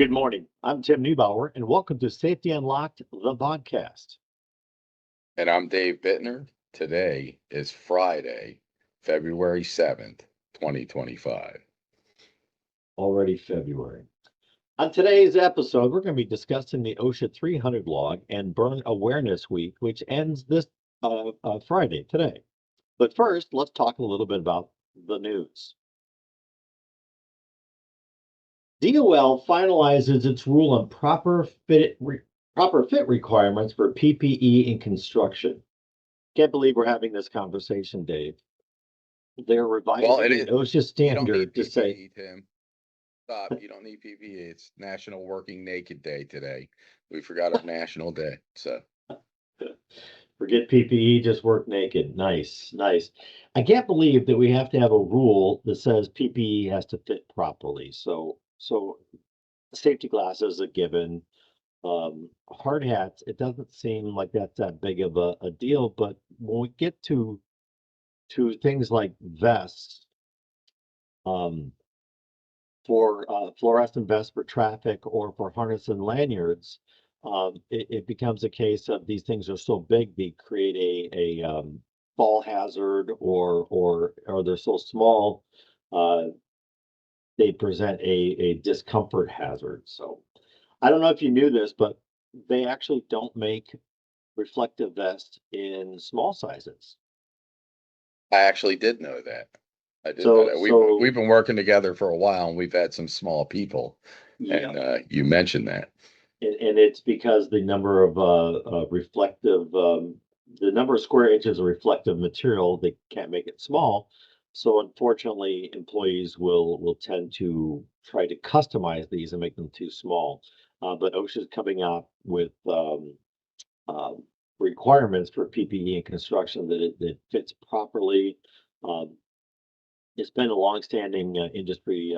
Good morning. I'm Tim Neubauer, and welcome to Safety Unlocked, the podcast. And I'm Dave Bittner. Today is Friday, February 7th, 2025. Already February. On today's episode, we're going to be discussing the OSHA 300 log and Burn Awareness Week, which ends this Friday, today. But first, let's talk a little bit about the news. DOL finalizes its rule on proper fit requirements for PPE in construction. Can't believe we're having this conversation, Dave. They're revising the OSHA standard to say, Tim. Stop. You don't need PPE. It's National Working Naked Day today. We forgot our national day. So forget PPE, just work naked. Nice. I can't believe that we have to have a rule that says PPE has to fit properly. So safety glasses are given. Hard hats, it doesn't seem like that's that big of a deal, but when we get to things like vests, for fluorescent vests for traffic or for harness and lanyards, it becomes a case of these things are so big they create a fall hazard, or they're so small they present a discomfort hazard. So I don't know if you knew this, but they actually don't make reflective vests in small sizes. I actually did know that. I did know that. We've been working together for a while, and we've had some small people, and you mentioned that. And it's because the number of the number of square inches of reflective material, they can't make it small. So unfortunately, employees will tend to try to customize these and make them too small. But OSHA is coming up with requirements for PPE in construction that it fits properly. It's been a longstanding industry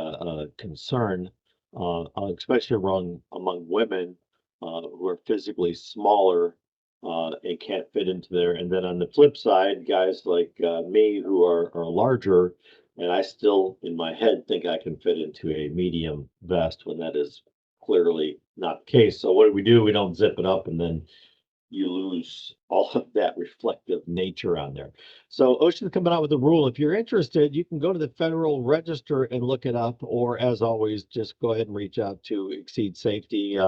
concern, especially among women who are physically smaller and can't fit into there. And then on the flip side, guys like me who are larger, and I still in my head think I can fit into a medium vest when that is clearly not the case. So what do? We don't zip it up, and then you lose all of that reflective nature on there. So OSHA's coming out with a rule. If you're interested, you can go to the Federal Register and look it up, or as always, just go ahead and reach out to Exceed Safety.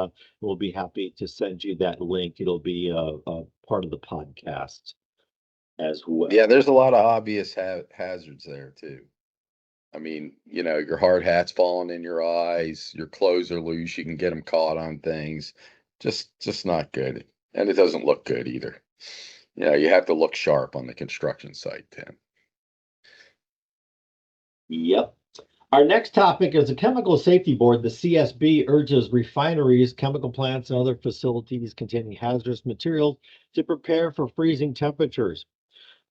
We'll be happy to send you that link. It'll be a part of the podcast as well. Yeah, there's a lot of obvious hazards there too. I mean, your hard hat's falling in your eyes, your clothes are loose, you can get them caught on things. Just not good. And it doesn't look good either. You have to look sharp on the construction site, Tim. Yep. Our next topic is the Chemical Safety Board. The CSB urges refineries, chemical plants, and other facilities containing hazardous materials to prepare for freezing temperatures.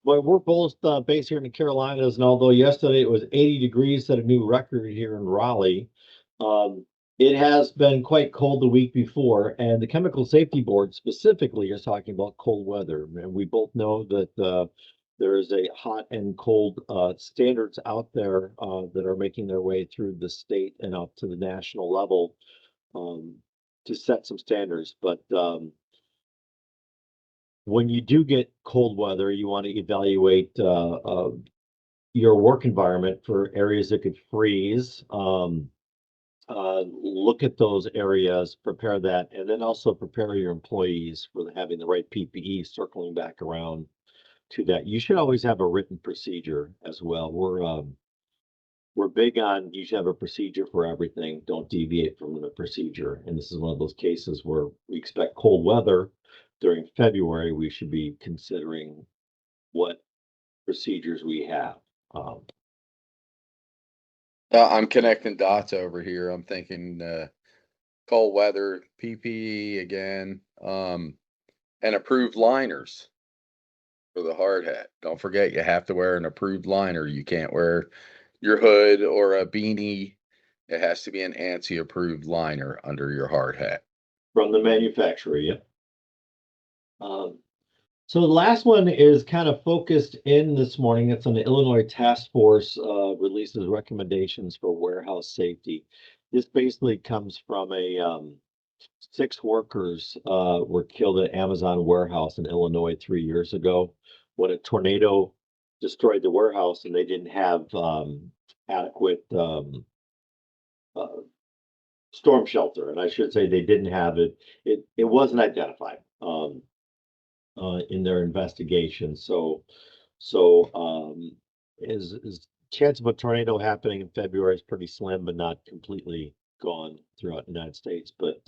Well, we're both based here in the Carolinas, and although yesterday it was 80 degrees, set a new record here in Raleigh, it has been quite cold the week before, and the Chemical Safety Board specifically is talking about cold weather. And we both know that there is a hot and cold standards out there that are making their way through the state and up to the national level to set some standards. But when you do get cold weather, you want to evaluate your work environment for areas that could freeze. Look at those areas, prepare that, and then also prepare your employees for having the right PPE. Circling back around to that, you should always have a written procedure as well. We're big on you should have a procedure for everything. Don't deviate from the procedure. And this is one of those cases where we expect cold weather during February. We should be considering what procedures we have. I'm connecting dots over here. I'm thinking cold weather, PPE again, and approved liners for the hard hat. Don't forget, you have to wear an approved liner. You can't wear your hood or a beanie. It has to be an ANSI approved liner under your hard hat. From the manufacturer, yep. So the last one is kind of focused in this morning. It's on the Illinois Task Force releases recommendations for warehouse safety. This basically comes from a 6 workers were killed at Amazon warehouse in Illinois 3 years ago when a tornado destroyed the warehouse and they didn't have adequate uh, storm shelter. And I should say they didn't have it. It wasn't identified in their investigation. So is chance of a tornado happening in February is pretty slim, but not completely gone throughout the United States. But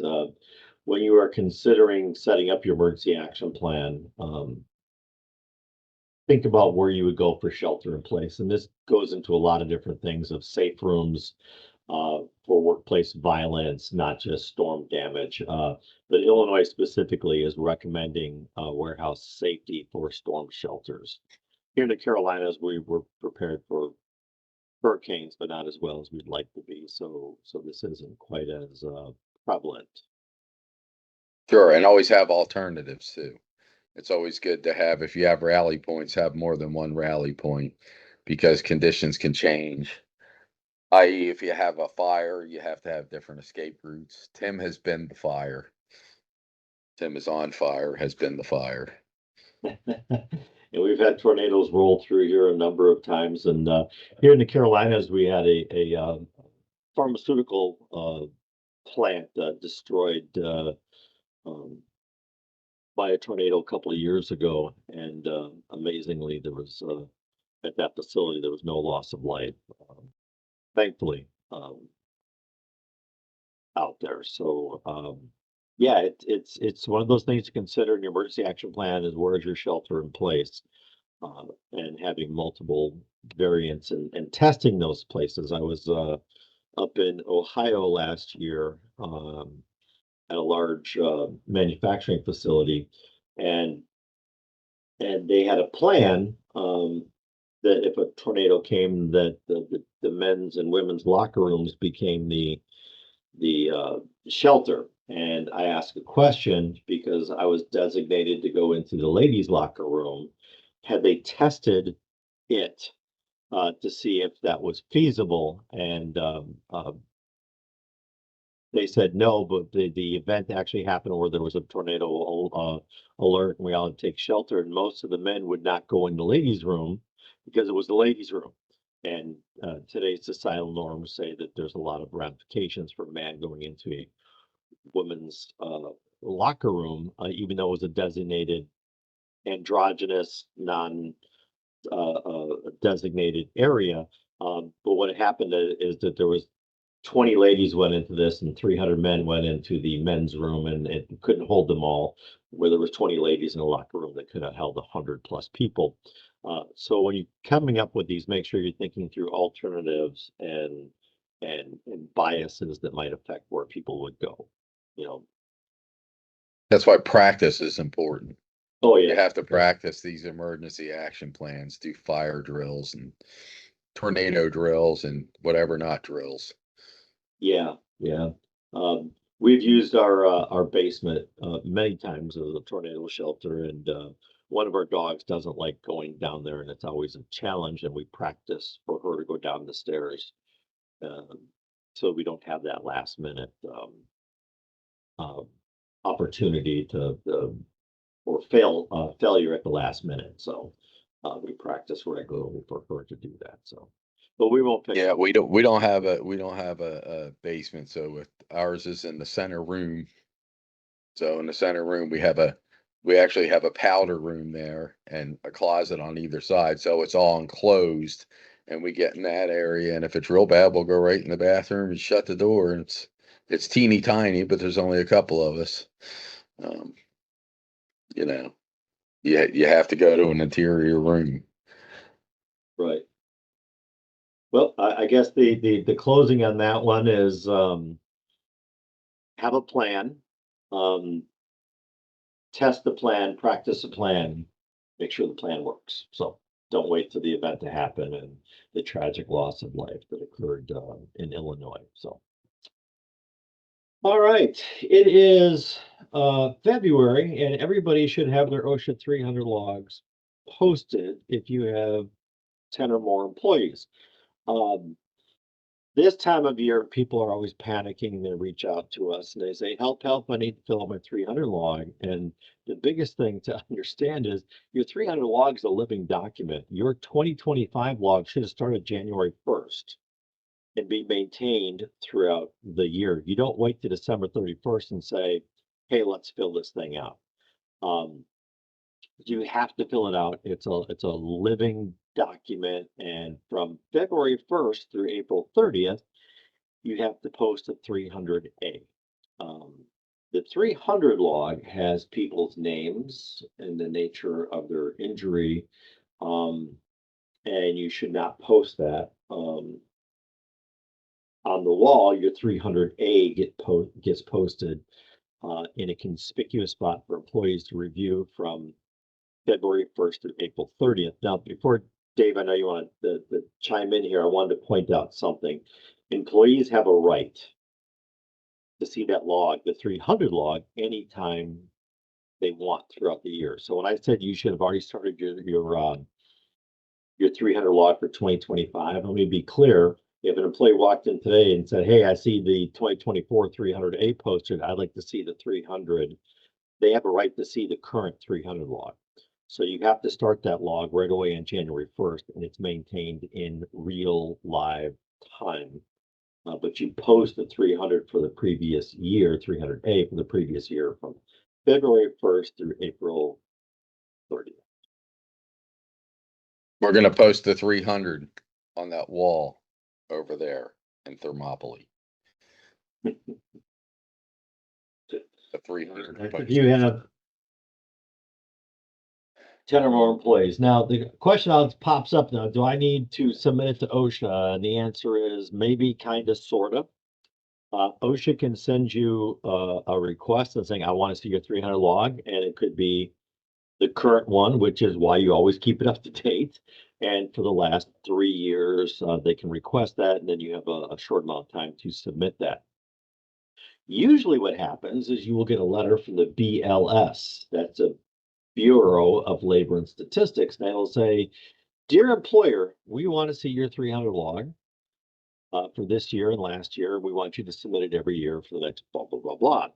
when you are considering setting up your emergency action plan, think about where you would go for shelter in place. And this goes into a lot of different things of safe rooms for workplace violence, not just storm damage. But Illinois specifically is recommending warehouse safety for storm shelters. Here in the Carolinas, we were prepared for hurricanes, but not as well as we'd like to be. So this isn't quite as prevalent. Sure, and always have alternatives too. It's always good to have, if you have rally points, have more than one rally point because conditions can change. I.e., if you have a fire, you have to have different escape routes. Tim has been the fire. Tim is on fire, has been the fire. And we've had tornadoes roll through here a number of times. And here in the Carolinas, we had a pharmaceutical plant destroyed by a tornado a couple of years ago. And amazingly, there was at that facility, there was no loss of life, thankfully, out there. So yeah, it's one of those things to consider in your emergency action plan is where's your shelter in place, and having multiple variants and testing those places. I was up in Ohio last year at a large manufacturing facility, and they had a plan that if a tornado came, that the men's and women's locker rooms became the shelter. And I asked a question because I was designated to go into the ladies' locker room. Had they tested it to see if that was feasible? And they said no, but the event actually happened where there was a tornado alert and we all had to take shelter. And most of the men would not go in the ladies' room because it was the ladies' room. And today's societal norms say that there's a lot of ramifications for a man going into a women's locker room, even though it was a designated androgynous, non designated area. But what happened is that there was 20 ladies went into this and 300 men went into the men's room, and it couldn't hold them all, where there was 20 ladies in a locker room that could have held 100+ people. So when you're coming up with these, make sure you're thinking through alternatives and biases that might affect where people would go. That's why practice is important. Oh You yeah, have to practice these emergency action plans, do fire drills and tornado drills and whatever not drills. yeah. We've used our basement many times as a tornado shelter, and one of our dogs doesn't like going down there, and it's always a challenge. And we practice for her to go down the stairs, so we don't have that last minute opportunity to or failure at the last minute. So we practice regularly for her to do that. So, but we won't pick. Yeah, we don't have a basement, so with ours is in the center room. So in the center room we actually have a powder room there and a closet on either side, so it's all enclosed and we get in that area, and if it's real bad, we'll go right in the bathroom and shut the door, and it's teeny tiny, but there's only a couple of us. You know, you have to go to an interior room. Right. Well, I guess the closing on that one is have a plan, test the plan, practice the plan, make sure the plan works. So don't wait for the event to happen and the tragic loss of life that occurred in Illinois. So, all right, it is February, and everybody should have their OSHA 300 logs posted if you have 10 or more employees. Um, This time of year, people are always panicking. They reach out to us and they say, help, help, I need to fill out my 300 log. And the biggest thing to understand is your 300 log is a living document. Your 2025 log should have started January 1st and be maintained throughout the year. You don't wait to December 31st and say, hey, let's fill this thing out. You have to fill it out. It's a living document, and from February 1st through April 30th, you have to post a 300A. The 300 log has people's names and the nature of their injury, and you should not post that. On the wall, your 300A gets posted in a conspicuous spot for employees to review from February 1st to April 30th. Now, before Dave, I know you want to chime in here. I wanted to point out something. Employees have a right to see that log, the 300 log, anytime they want throughout the year. So when I said you should have already started your 300 log for 2025, let me be clear. If an employee walked in today and said, hey, I see the 2024 300A posted, I'd like to see the 300, they have a right to see the current 300 log. So you have to start that log right away on January 1st, and it's maintained in real live time. But you post the 300 for the previous year, 300A for the previous year from February 1st through April 30th. We're gonna post the 300 on that wall over there in Thermopylae. The 300. If you have 10 or more employees. Now, the question always pops up now, do I need to submit it to OSHA? And the answer is maybe, kind of, sort of. OSHA can send you a request and saying, I want to see your 300 log, and it could be the current one, which is why you always keep it up to date. And for the last 3 years, they can request that, and then you have a short amount of time to submit that. Usually what happens is you will get a letter from the BLS. That's a Bureau of Labor and Statistics, and it'll say, dear employer, we want to see your 300 log for this year and last year. We want you to submit it every year for the next blah, blah, blah, blah.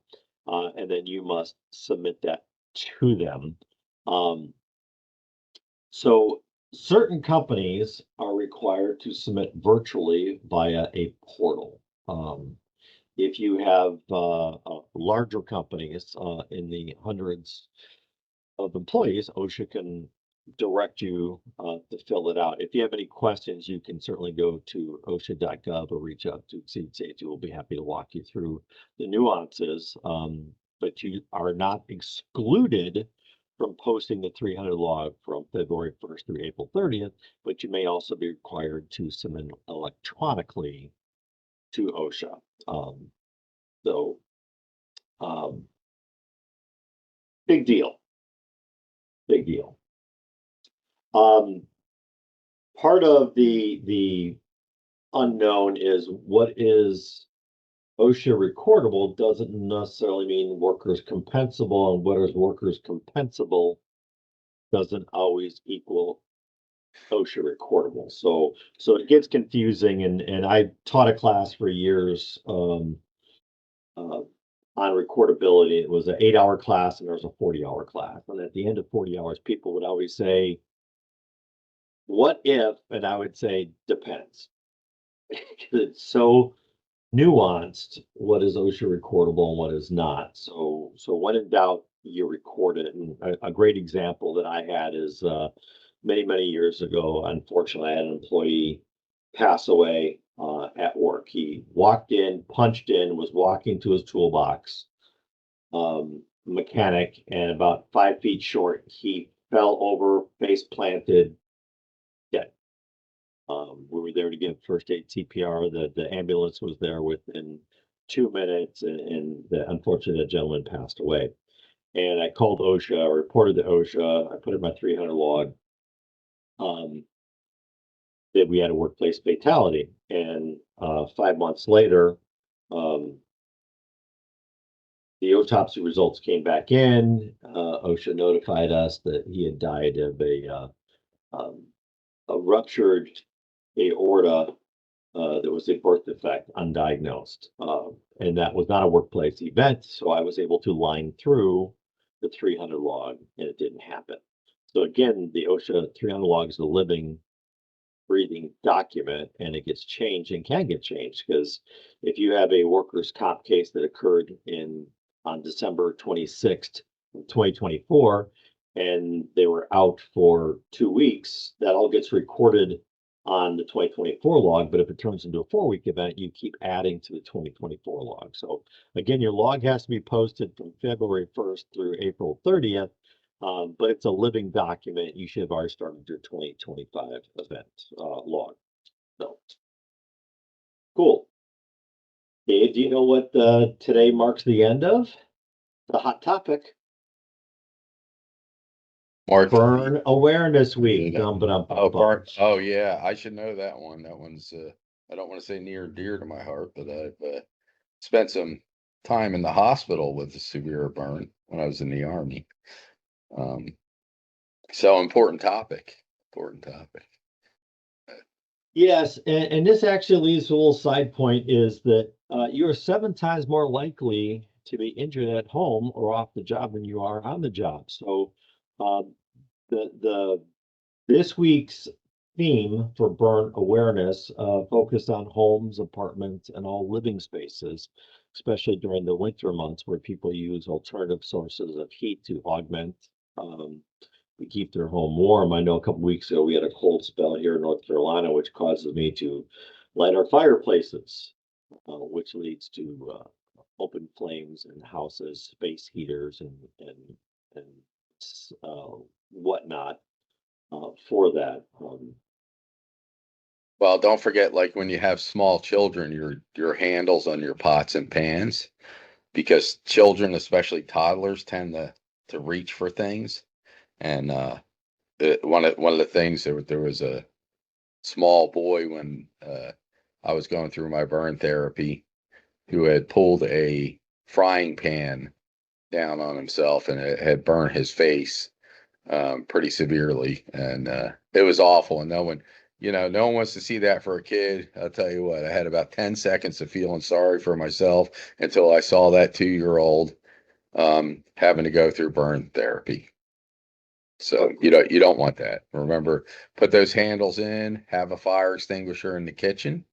And then you must submit that to them. So certain companies are required to submit virtually via a portal. If you have larger companies in the hundreds of employees, OSHA can direct you to fill it out. If you have any questions, you can certainly go to OSHA.gov or reach out to Exceed Safety. We'll be happy to walk you through the nuances. But you are not excluded from posting the 300 log from February 1st through April 30th, but you may also be required to submit electronically to OSHA. Big deal. Big deal. Part of the unknown is what is OSHA recordable doesn't necessarily mean workers compensable, and what is workers compensable doesn't always equal OSHA recordable. So it gets confusing, and I taught a class for years on recordability. It was an 8-hour class and there was a 40-hour class. And at the end of 40 hours, people would always say, what if? And I would say, depends. It's so nuanced, what is OSHA recordable and what is not. So when in doubt, you record it. And a great example that I had is many years ago, unfortunately, I had an employee pass away at work. He walked in, punched in, was walking to his toolbox, mechanic, and about 5 feet short, he fell over, face planted, dead. We were there to give first aid CPR. The ambulance was there within 2 minutes, and unfortunately, the gentleman passed away. And I called OSHA, I reported to OSHA, I put in my 300 log. That we had a workplace fatality, and 5 months later, the autopsy results came back in. OSHA notified us that he had died of a ruptured aorta there was a birth defect undiagnosed. And that was not a workplace event, so I was able to line through the 300 log, and it didn't happen. So again, the OSHA 300 log is a living, breathing document, and it gets changed and can get changed, because if you have a workers' comp case that occurred on December 26th, 2024, and they were out for 2 weeks, that all gets recorded on the 2024 log. But if it turns into a 4-week event, you keep adding to the 2024 log. So again, your log has to be posted from February 1st through April 30th. But it's a living document. You should have already started your 2025 event log. So cool. Dave, do you know what today marks the end of? The hot topic. Burn Awareness Week. Oh yeah, I should know that one. That one's I don't want to say near and dear to my heart, but I've spent some time in the hospital with a severe burn when I was in the Army. So important topic. Yes, and this actually leads to a little side point, is that you are 7 times more likely to be injured at home or off the job than you are on the job. So this week's theme for burn awareness focused on homes, apartments, and all living spaces, especially during the winter months where people use alternative sources of heat to augment to keep their home warm. I know a couple weeks ago we had a cold spell here in North Carolina, which causes me to light our fireplaces, which leads to open flames in houses, space heaters, and whatnot for that. Well, don't forget, like when you have small children, your handles on your pots and pans, because children, especially toddlers, tend to reach for things. And one of the things, there was a small boy when I was going through my burn therapy who had pulled a frying pan down on himself, and it had burned his face pretty severely, and it was awful. And no one wants to see that for a kid. I'll tell you what, I had about 10 seconds of feeling sorry for myself until I saw that 2-year-old having to go through burn therapy. So you don't want that. Remember, put those handles in, have a fire extinguisher in the kitchen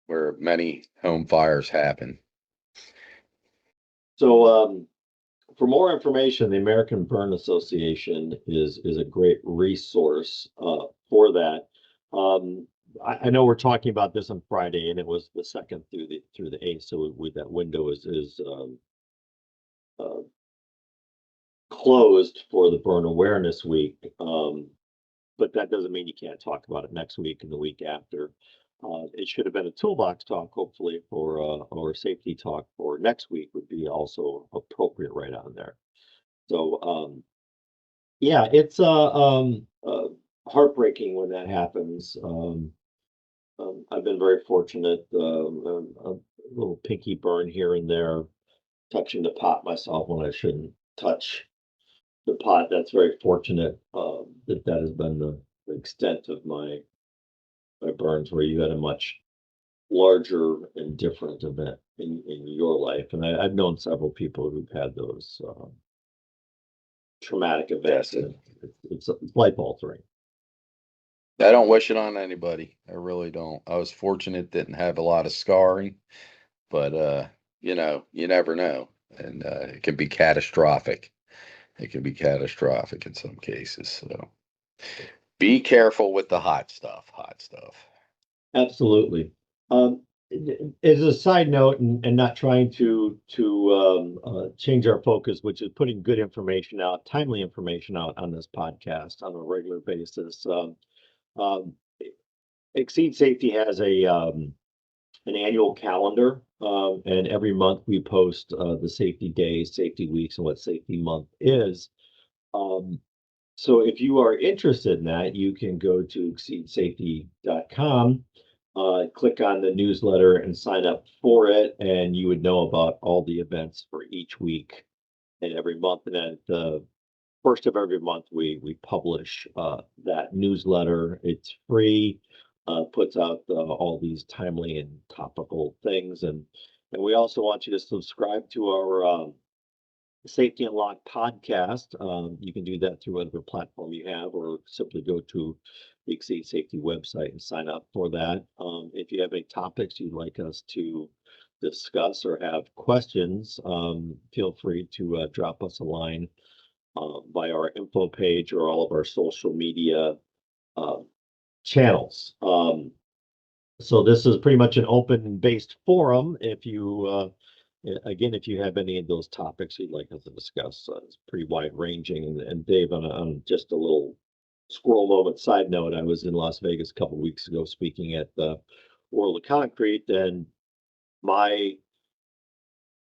where many home fires happen. So for more information, the American Burn Association is a great resource for that. I know we're talking about this on Friday, and it was the 2nd through the 8th, so that window is uh, closed for the Burn Awareness Week. But that doesn't mean you can't talk about it next week and the week after. It should have been a toolbox talk, hopefully, or safety talk for next week would be also appropriate right on there. So yeah, it's heartbreaking when that happens. I've been very fortunate. A little pinky burn here and there, touching the pot myself when I shouldn't touch the pot. That's very fortunate that has been the extent of my burns, where you had a much larger and different event in your life. And I've known several people who've had those traumatic events. Yes. And it's life altering. I don't wish it on anybody. I really don't. I was fortunate, didn't have a lot of scarring, but you never know. And it can be catastrophic. It can be catastrophic in some cases. So be careful with the hot stuff. Absolutely. As a side note, and not trying to change our focus, which is putting good information out, timely information out on this podcast on a regular basis. Um, Exceed Safety has an annual calendar, and every month we post the safety days, safety weeks, and what safety month is. So if you are interested in that, you can go to exceedsafety.com, click on the newsletter and sign up for it, and you would know about all the events for each week and every month. And at the first of every month, we publish that newsletter. It's free. puts out all these timely and topical things. And we also want you to subscribe to our Safety Unlocked podcast. You can do that through whatever platform you have, or simply go to the Exceed Safety website and sign up for that. If you have any topics you'd like us to discuss or have questions, feel free to drop us a line by our info page or all of our social media channels. So this is pretty much an open-based forum. If you again, if you have any of those topics you'd like us to discuss, it's pretty wide-ranging. And Dave, on just a little squirrel moment side note, I was in Las Vegas a couple weeks ago speaking at the World of Concrete, and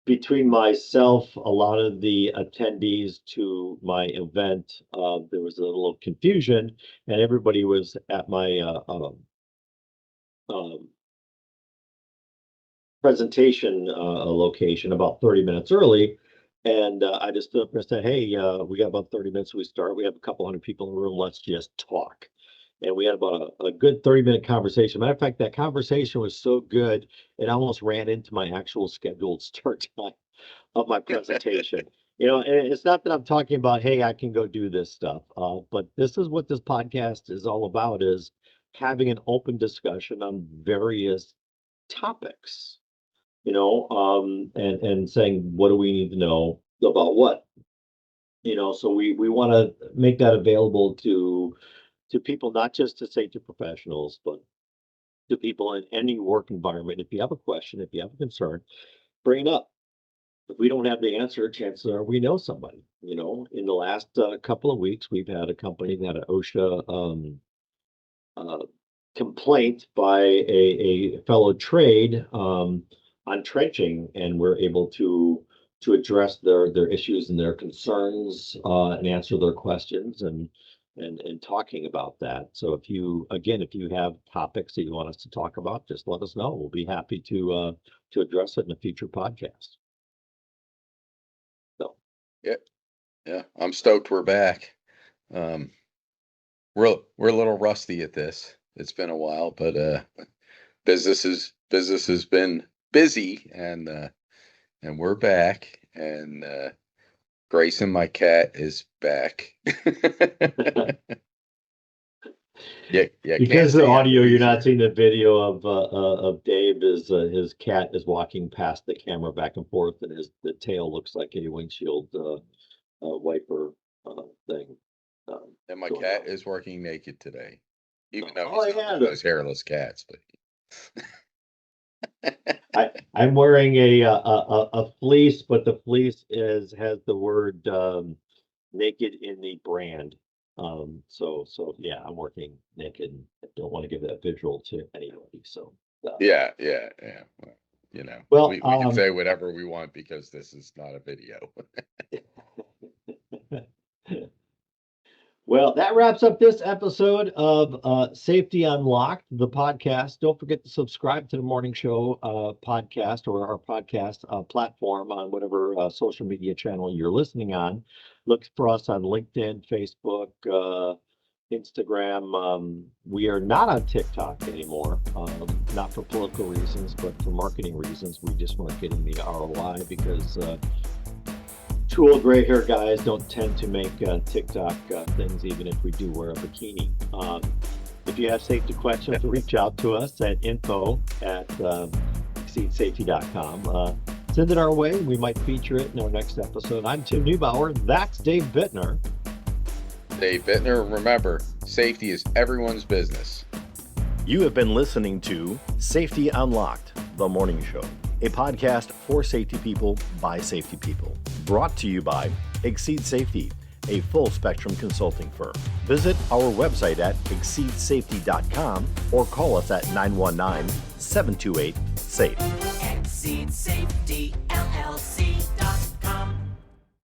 between myself, a lot of the attendees to my event, there was a little confusion, and everybody was at my presentation location about 30 minutes early. And I just stood up and said, hey, we got about 30 minutes we start. We have a couple hundred people in the room. Let's just talk. And we had about a good 30-minute conversation. Matter of fact, that conversation was so good, it almost ran into my actual scheduled start time of my presentation. And it's not that I'm talking about, hey, I can go do this stuff. But this is what this podcast is all about, is having an open discussion on various topics, and saying, what do we need to know about what? So we want to make that available to people, not just to safety professionals, but to people in any work environment. If you have a question, if you have a concern, bring it up. If we don't have the answer, chances are we know somebody. In the last couple of weeks, we've had a company that had an OSHA complaint by a fellow trade on trenching, and we're able to address their issues and their concerns, and answer their questions and talking about that. So if you have topics that you want us to talk about, just let us know. We'll be happy to address it in a future podcast. So yeah, I'm stoked we're back. We're a little rusty at this. It's been a while, but business has been busy, and we're back, and Grayson, my cat, is back. Yeah. Because of the audio, you're not seeing the video of Dave. His cat is walking past the camera back and forth, and the tail looks like a windshield wiper thing. And my cat is working naked today, even though Oh, he's not one of those hairless cats. But I'm wearing a fleece, but the fleece has the word naked in the brand. So yeah, I'm working naked. I don't want to give that visual to anybody. So yeah. Well, we can say whatever we want because this is not a video. Well, that wraps up this episode of Safety Unlocked, the podcast. Don't forget to subscribe to the Morning Show podcast, or our podcast platform on whatever social media channel you're listening on. Look for us on LinkedIn, Facebook, Instagram. We are not on TikTok anymore, not for political reasons, but for marketing reasons. We just weren't getting the ROI because two old gray hair guys don't tend to make TikTok things, even if we do wear a bikini. If you have safety questions, reach out to us at info@exceedsafety.com. Send it our way. We might feature it in our next episode. I'm Tim Neubauer. That's Dave Bittner. Dave Bittner. Remember, safety is everyone's business. You have been listening to Safety Unlocked, the morning show, a podcast for safety people by safety people. Brought to you by Exceed Safety, a full-spectrum consulting firm. Visit our website at exceedsafety.com or call us at 919-728-SAFE. Exceed Safety, LLC.